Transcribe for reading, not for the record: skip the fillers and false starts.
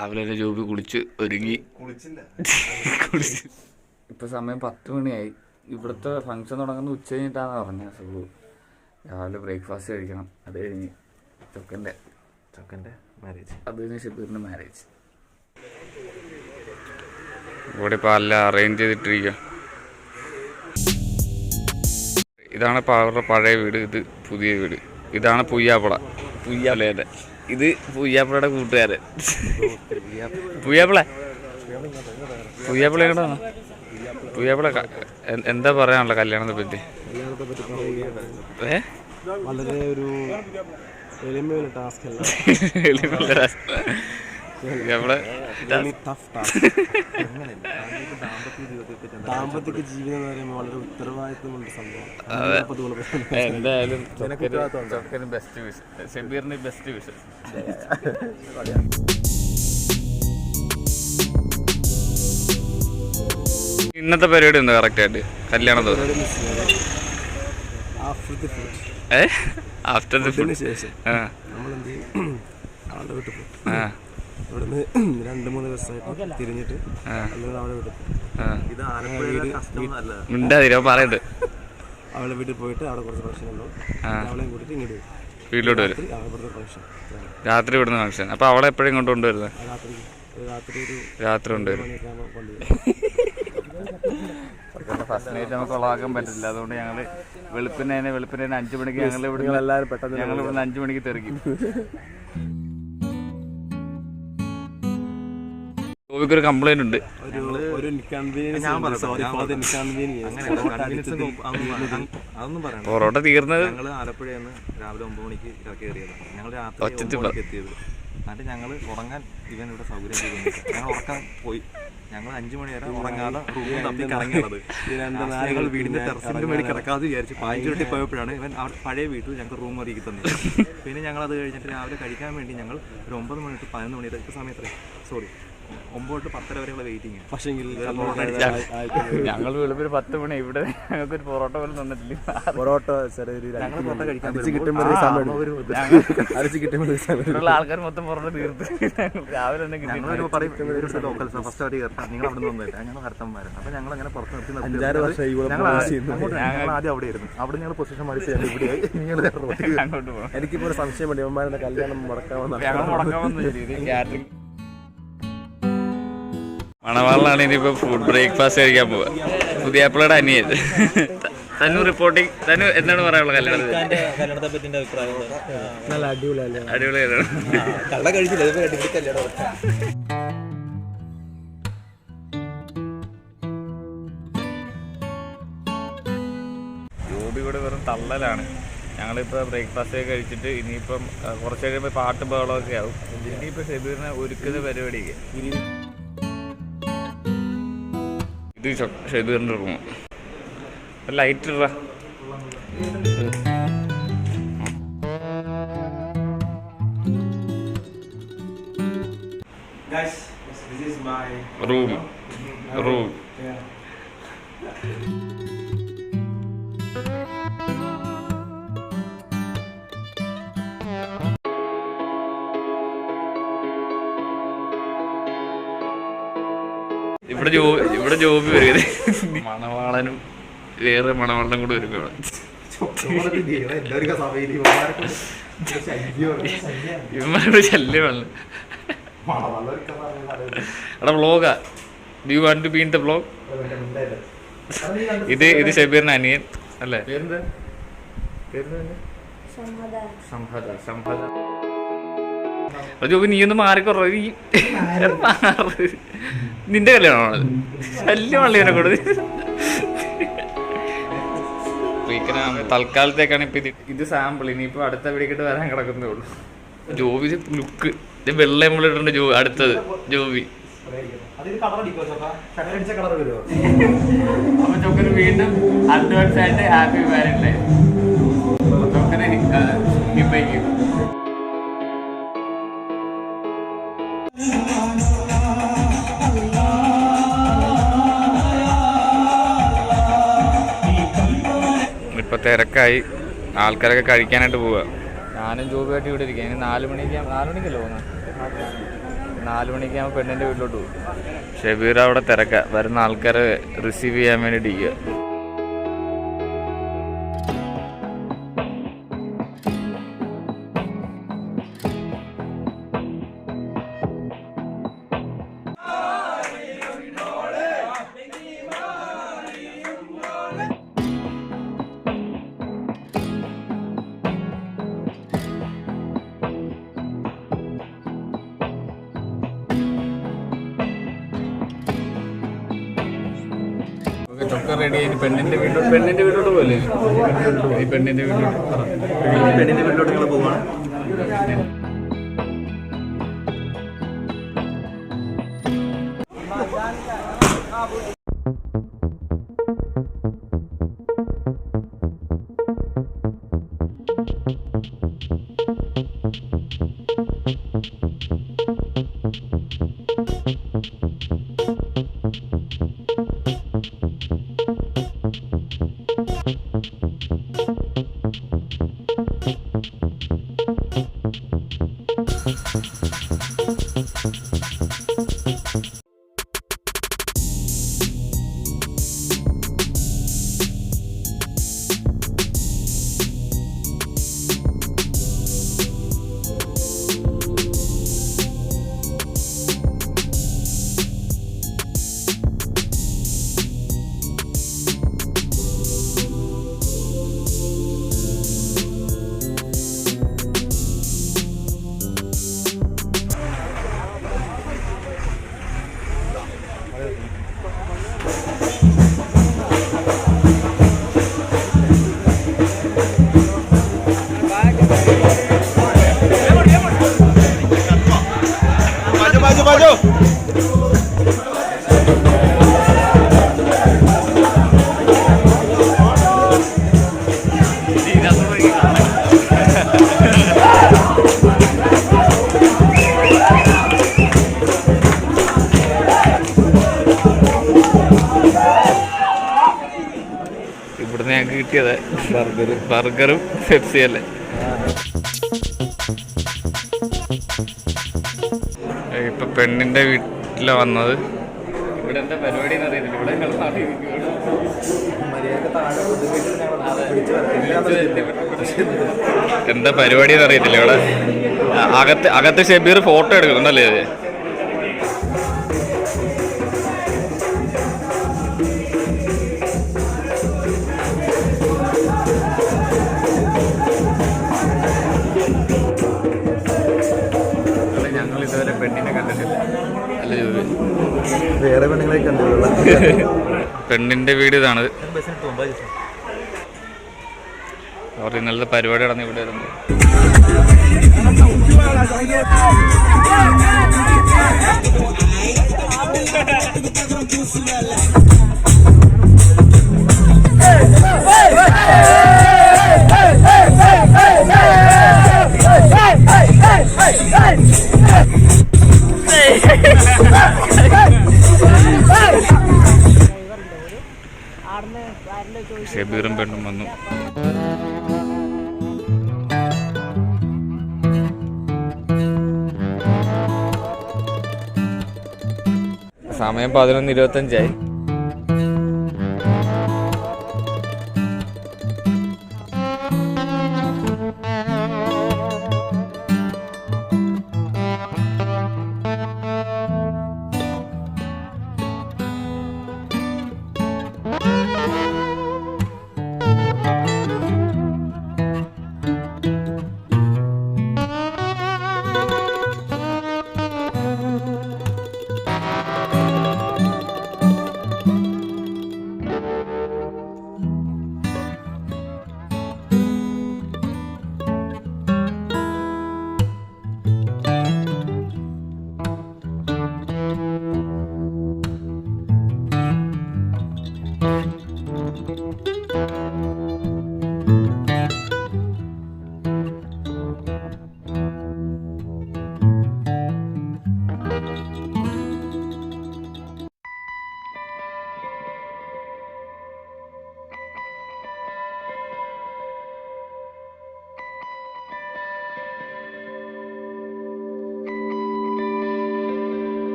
രാവിലെ തന്നെ ജോബി കുളിച്ച് ഒരുങ്ങി കുളിച്ച്. ഇപ്പോൾ സമയം 10 മണിയായി. ഇവിടുത്തെ ഫംഗ്ഷൻ തുടങ്ങുന്നത് ഉച്ച കഴിഞ്ഞിട്ടാണ് പറഞ്ഞത്. സുഖു രാവിലെ ബ്രേക്ക്ഫാസ്റ്റ് കഴിക്കണം. അത് കഴിഞ്ഞ് ചൊക്കൻ്റെ മാരേജ്, അത് കഴിഞ്ഞ് ഷബീറിൻ്റെ മാരേജ്. ഇവിടെ ഇപ്പോൾ എല്ലാം അറേഞ്ച് ചെയ്തിട്ടിരിക്കുക. ഇതാണ് ഇപ്പോൾ അവരുടെ പഴയ വീട്, ഇത് പുതിയ വീട്. ഇതാണ് പുയ്യാപ്പിളയുടെ. ഇത് പുയ്യാപ്പിളയുടെ കൂട്ടുകാരൻ. പുയ്യാപ്പിള എങ്ങോട്ടാണ്? പുയ്യാപ്പിള എന്താ പറയാനുള്ള കല്യാണത്തെ പറ്റി? വളരെ ഒരു എളിമയുള്ള ടാസ്ക് അല്ല. ദാമ്പത്തിക ജീവിതം എന്ന് പറയുമ്പോൾ വളരെ ഉത്തരവാദിത്വമുള്ള സംഭവം. എന്തായാലും ബെസ്റ്റ് വിഷ്, ഷബീറിന് ബെസ്റ്റ് വിഷ്. ഇന്നത്തെ പരിപാടി എന്താ കറക്റ്റ് ആയിട്ട്? കല്യാണ ദിവസം ആഫ്റ്റർ ദ ഫുഡിന് ശേഷം നമ്മളെന്ത് ചെയ്യും? അവളുടെ വീട്ടിൽ പോകും. ഇവിടുന്ന് 2-3 ദിവസമായിട്ട് തിരിഞ്ഞിട്ട് അവളുടെ വീട്ടിൽ പോകും. പറയണ്ട്. അവളുടെ വീട്ടിൽ പോയിട്ട് അവിടെ കുറച്ച് ഫംഗ്ഷൻ ഉണ്ടാവും. അവളെയും കൂട്ടിട്ട് ഇങ്ങോട്ട് വരും, വീട്ടിലോട്ട് വരും. രാത്രി ഇവിടുന്ന് ഫംഗ്ഷൻ. അപ്പൊ അവളെ എപ്പോഴും ഇങ്ങോട്ട് കൊണ്ടുവരുന്നത്? രാത്രി കൊണ്ടുവരും. ഫസ്റ്റ് നൈറ്റ് നമുക്ക് ഉളവാക്കാൻ പറ്റില്ല. അതുകൊണ്ട് ഞങ്ങള് വെളുപ്പിനെ 5 മണിക്ക് ഞങ്ങൾ ഇവിടുന്ന് 5 മണിക്ക് തെറിക്കും. ഒരു കംപ്ലൈന്റ് ഉണ്ട്. പൊറോട്ട തീർന്നത് ആലപ്പുഴന്ന് രാവിലെ 9 മണിക്ക് കയറിയത്. ഞങ്ങൾ രാത്രി എത്തിയത്. എന്നിട്ട് ഞങ്ങൾ ഉറങ്ങാൻ ഇവൻ ഇവിടെ സൗകര്യം ചെയ്തു. ഞങ്ങൾ ഉറക്കാൻ പോയി. ഞങ്ങൾ 5 മണി വരെ ഉറങ്ങാതെ റൂമിൽ തപ്പി കറങ്ങിയത്. ഞങ്ങൾ വീടിന്റെ ടെറസിന്റെ മേളിൽ കിടക്കാതെ വിചാരിച്ച് 5 മിനിറ്റ് പോയപ്പോഴാണ് ഇവൻ പഴയ വീട്ടിൽ ഞങ്ങൾക്ക് റൂം ഒരുക്കി തന്നത്. പിന്നെ ഞങ്ങൾ അത് കഴിഞ്ഞിട്ട് രാവിലെ കഴിക്കാൻ വേണ്ടി ഞങ്ങൾ ഒരു 9 മണി to 11 മണി വരെ സമയത്ത് 9 to 10 വരെയുള്ള വെയിറ്റിംഗ്. പക്ഷേ ഞങ്ങൾ വെളുപ്പിന് 10 മണി ഇവിടെ ഞങ്ങൾക്ക് ഒരു പൊറോട്ട പോലും തന്നിട്ടില്ല. പൊറോട്ട കഴിക്കാൻ ആൾക്കാർ മൊത്തം പൊറോട്ട തീർത്ത് രാവിലെ തന്നെ ഫസ്റ്റ് അവർ കയറാം. നിങ്ങൾ അവിടെ നിന്നില്ല, ഞങ്ങൾ ഭർത്തന്മാരാണ്. അപ്പം ഞങ്ങൾ അങ്ങനെ പുറത്ത് നിർത്തി ഞങ്ങൾ ആദ്യം അവിടെ ആയിരുന്നു. അവിടെ ഞങ്ങൾ പൊസിഷൻ മാറി അങ്ങോട്ട് പോകാം. എനിക്കിപ്പോ ഒരു സംശയം വേണ്ടി ഇവന്മാരുടെ കല്യാണം മുടക്കാമെന്ന്. കാറ്ററിംഗ് മണവാളിനാണ് ഇനിയിപ്പോൾ ഫുഡ് ബ്രേക്ക്ഫാസ്റ്റ് കഴിക്കാൻ പോവുക. പുതിയാപ്പിളയുടെ അനിയൻ തന്നു റിപ്പോർട്ടിങ്. തന്നു എന്താണ് പറയാനുള്ളത് കല്യാണത്തെ പറ്റി? അടിപൊളിയായിരുന്നു. ജോബി കൂടെ വെറും തള്ളലാണ്. ഞങ്ങളിപ്പോൾ ബ്രേക്ക്ഫാസ്റ്റ് ഒക്കെ കഴിച്ചിട്ട് ഇനിയിപ്പം കുറച്ച് കഴിയുമ്പോൾ പാട്ട് ബഹളമൊക്കെ ആവും. ഇനിയിപ്പോൾ ഷബീറിനെ ഒരുക്കുന്ന പരിപാടിയൊക്കെ. ഇത് ഷബീറിൻ്റെ റൂം. ലൈറ്റ് ഇട. റൂം ഇവിടെ ജോബി വരുന്നത്. മണവാളനും വേറെ മണവാളനും കൂടെ വരും. ഇവന്മാരുടെ ശല്യമാണ്. എടാ വ്ളോഗാ. Do you want to be in the vlog? ഇത് ഷബീറിന്റെ അനിയൻ അല്ലേ? സംഹദ. ജോബി നീ ഒന്ന് മാറിക്കൊറ. നിന്റെ കല്യാണമാണത്. ശല്യമാണല്ലോ ഇവനെ കൂടെ. തൽക്കാലത്തേക്കാണ് ഇപ്പൊ ഇത് സാമ്പിൾ. ഇനിയിപ്പോ അടുത്ത വീടിക്കിട്ട് വരാൻ കിടക്കുന്നേ ഉള്ളൂ. ജോബി ലുക്ക് ഇത് വെള്ള നമ്മളിട്ടുണ്ട്. അടുത്തത് ജോബി. അപ്പൊ ചൊക്കന് വീണ്ടും അഡ്വാൻസ് ആയിട്ട് ഹാപ്പി മാരീഡ് ലൈഫ്. ചൊക്കനെ ഹിപ്പയ്ക്കും. ഇപ്പൊ തിരക്കായി. ആൾക്കാരൊക്കെ കഴിക്കാനായിട്ട് പോവുക. ഞാനും ജോബിയായിട്ട് ഇവിടെ ഇരിക്കുക. ഇനി 4 മണിക്കല്ലേ പോകുന്നത്? 4 മണിക്കാകുമ്പോൾ പെണ്ണിൻ്റെ വീട്ടിലോട്ട് പോകും. ഷെബീർ അവിടെ തിരക്കാം, വരുന്ന ആൾക്കാരെ റിസീവ് ചെയ്യാൻ വേണ്ടിയിട്ട് ഇരിക്കുക. ചൊക്ക റെഡി ആയി പെണ്ണിന്റെ വീട്ടിലോട്ട് പോലെ പെണ്ണിന്റെ വീട്ടിലോട്ട് നിങ്ങൾ പോവാണ്. ഇവിടുന്ന് ഞങ്ങൾക്ക് കിട്ടിയത് ബർഗറും പെപ്സി അല്ലേ. ഇപ്പൊ പെണ്ണിന്റെ വീട്ടിലാണ് വന്നത്. ഇവിടെ എന്താ പരിപാടി എന്ന് അറിയത്തില്ല. ഇവിടെ എന്താ പരിപാടി എന്ന് അറിയത്തില്ല. ഇവിടെ അകത്ത് ഷെബീർ ഫോട്ടോ എടുക്കുന്നുണ്ടല്ലേ. ഞങ്ങൾ ഇതുവരെ പെണ്ണിനെ കണ്ടിട്ടില്ല. അല്ല ജോബി, വേറെ പെണ്ണുങ്ങളെ കണ്ടിട്ടുള്ള പെണ്ണിന്റെ വീട് ഇതാണ്. അവർ ഇന്നലത്തെ പരിപാടി നടന്ന് ഇവിടെ ആയിരുന്നു. ഷെബീറും പെണ്ണും വന്നു. സമയം 11:25.